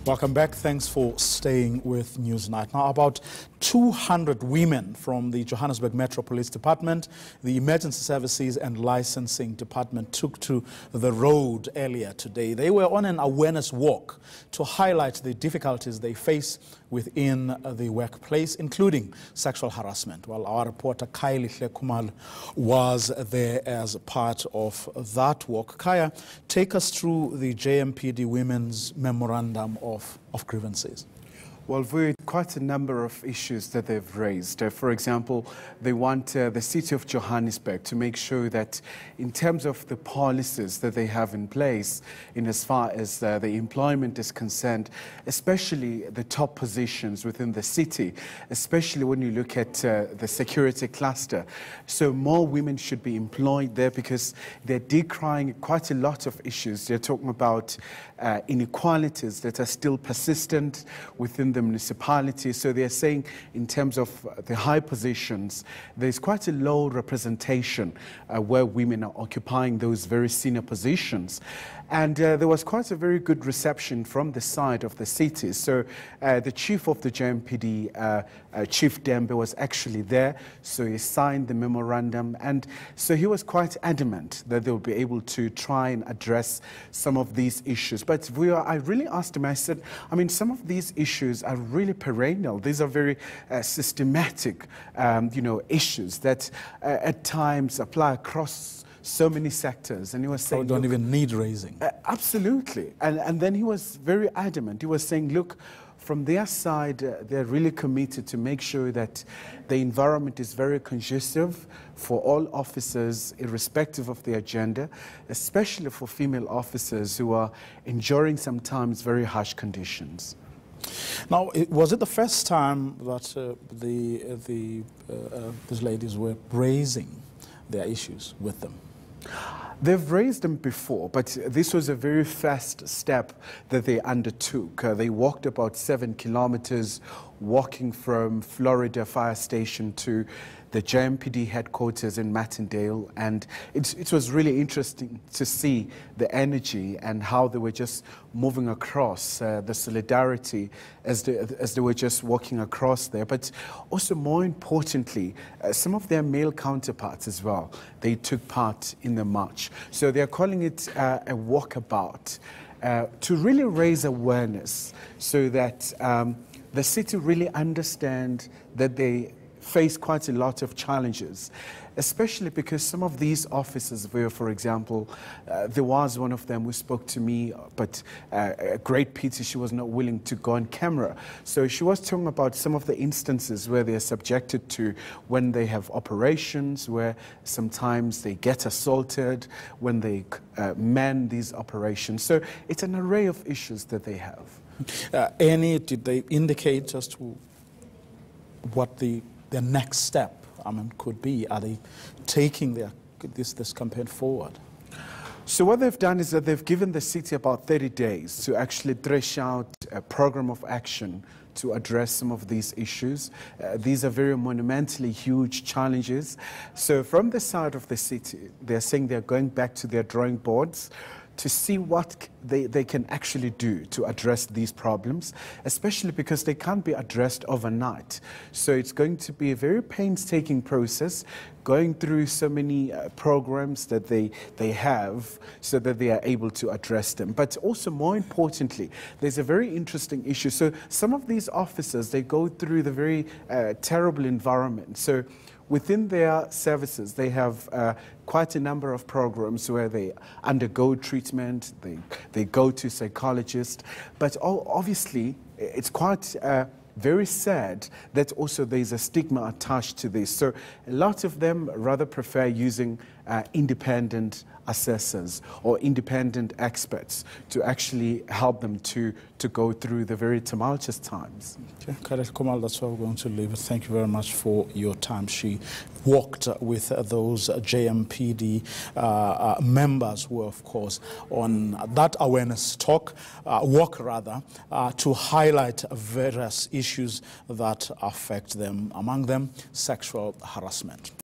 Welcome back. Thanks for staying with Newsnight. Now, about 200 women from the Johannesburg Metro Police Department, the Emergency Services and Licensing Department took to the road earlier today. They were on an awareness walk to highlight the difficulties they face within the workplace, including sexual harassment. Well, our reporter Khayelihle Khumalo was there as part of that walk. Kaya, take us through the JMPD Women's Memorandum of grievances. Well, we've quite a number of issues that they've raised. For example, they want the city of Johannesburg to make sure that in terms of the policies that they have in place, in as far as the employment is concerned, especially the top positions within the city, especially when you look at the security cluster. So more women should be employed there because they're decrying quite a lot of issues. They're talking about inequalities that are still persistent within the municipality. So they're saying in terms of the high positions, there's quite a low representation where women are occupying those very senior positions. And there was quite a very good reception from the side of the city. So the chief of the JMPD, Chief Dembe, was actually there. So he signed the memorandum. And so he was quite adamant that they will be able to try and address some of these issues. But I really asked him, I said, I mean, some of these issues are really perennial. These are very systematic, issues that at times apply across so many sectors. And he was saying, so don't even need raising. Absolutely. And then he was very adamant. He was saying, look, from their side, they're really committed to make sure that the environment is very conducive for all officers, irrespective of their gender, especially for female officers who are enduring sometimes very harsh conditions. Now, was it the first time that these ladies were raising their issues with them? They've raised them before, but this was a very fast step that they undertook. They walked about 7 kilometers, walking from Florida Fire Station to the JMPD headquarters in Martindale, and it was really interesting to see the energy and how they were just moving across, the solidarity as they were just walking across there. But also, more importantly, some of their male counterparts as well, they took part in the march. So they're calling it a walkabout to really raise awareness so that the city really understand that they face quite a lot of challenges, especially because some of these officers were, for example, there was one of them who spoke to me, but a great pity she was not willing to go on camera. So she was talking about some of the instances where they are subjected to when they have operations, where sometimes they get assaulted when they man these operations. So it's an array of issues that they have. Did they indicate as to what the next step could be? Are they taking this campaign forward? So what they've done is that they've given the city about 30 days to actually thresh out a program of action to address some of these issues. These are very monumentally huge challenges. So from the side of the city, they're saying they're going back to their drawing boards to see what they can actually do to address these problems, especially because they can't be addressed overnight. So it's going to be a very painstaking process, going through so many programs that they have so that they are able to address them. But also, more importantly, there's a very interesting issue. So some of these officers, they go through the very terrible environment. So within their services, they have quite a number of programs where they undergo treatment, they go to psychologists, but obviously it's quite very sad that also there's a stigma attached to this. So a lot of them rather prefer using independent assessors or independent experts to actually help them to go through the very tumultuous times. Okay, Khayelihle Khumalo, that's where we're going to leave it. Thank you very much for your time. She walked with those JMPD members who were, of course, on that awareness walk to highlight various issues that affect them, among them sexual harassment.